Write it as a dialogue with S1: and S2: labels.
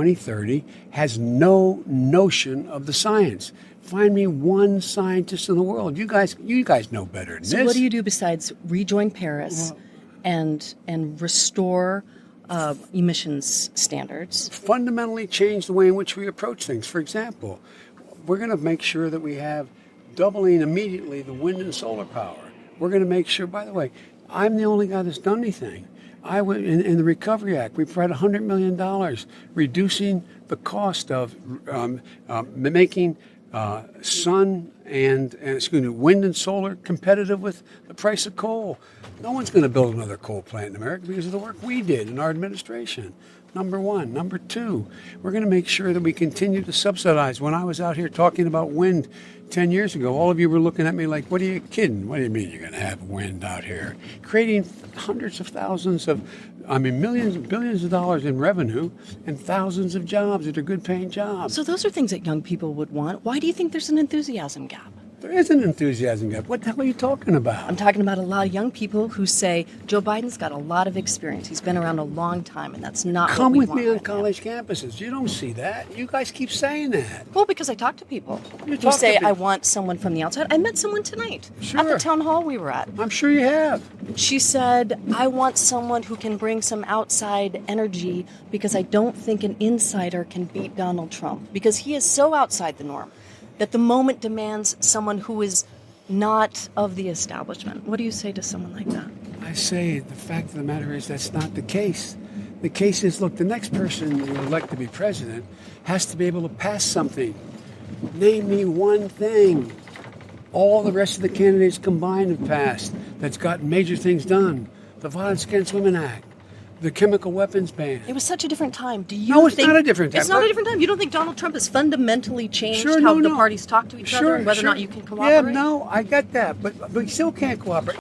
S1: 2030 has no notion of the science. Find me one scientist in the world. You guys know better than
S2: So
S1: this.
S2: what do you do besides rejoin Paris and restore emissions standards?
S1: Fundamentally change the way in which we approach things. For example, we're going to make sure that we have doubling immediately the wind and solar power. We're going to make sure, by the way, I'm the only guy that's done anything. In the Recovery Act, we provided $100 million, reducing the cost of making sun and wind and solar competitive with the price of coal. No one's going to build another coal plant in America because of the work we did in our administration. Number one. Number two, we're going to make sure that we continue to subsidize. When I was out here talking about wind 10 years ago, all of you were looking at me like, what are you kidding? What do you mean you're going to have wind out here? Creating hundreds of thousands of, millions, billions of dollars in revenue and thousands of jobs that are good paying jobs.
S2: So those are things that young people would want. Why do you think there's an enthusiasm gap?
S1: There is an enthusiasm gap. What the hell are you talking about?
S2: I'm talking about a lot of young people who say Joe Biden's got a lot of experience. He's been around a long time, and that's not
S1: Come
S2: what we
S1: with
S2: want
S1: me on
S2: right now.
S1: college campuses. You don't see that. You guys keep saying that.
S2: Well, because I talk to people
S1: You
S2: who
S1: talk
S2: say,
S1: to people.
S2: I want someone from the outside. I met someone tonight at
S1: Sure.
S2: the town hall we were at.
S1: I'm sure you have.
S2: She said, I want someone who can bring some outside energy because I don't think an insider can beat Donald Trump because he is so outside the norm that the moment demands someone who is not of the establishment. What do you say to someone like that?
S1: I say the fact of the matter is that's not the case. The case is, look, the next person you elect to be president has to be able to pass something. Name me one thing. All the rest of the candidates combined have passed that's gotten major things done. The Violence Against Women Act, the chemical weapons ban.
S2: It was such a different time. Do you
S1: No, it's
S2: think
S1: not a different time.
S2: It's not a different time. You don't think Donald Trump has fundamentally changed
S1: Sure,
S2: how
S1: no,
S2: the
S1: no.
S2: parties talk to each other
S1: Sure,
S2: and whether
S1: sure.
S2: or not you can cooperate?
S1: Yeah, no, I get that, but we still can't cooperate.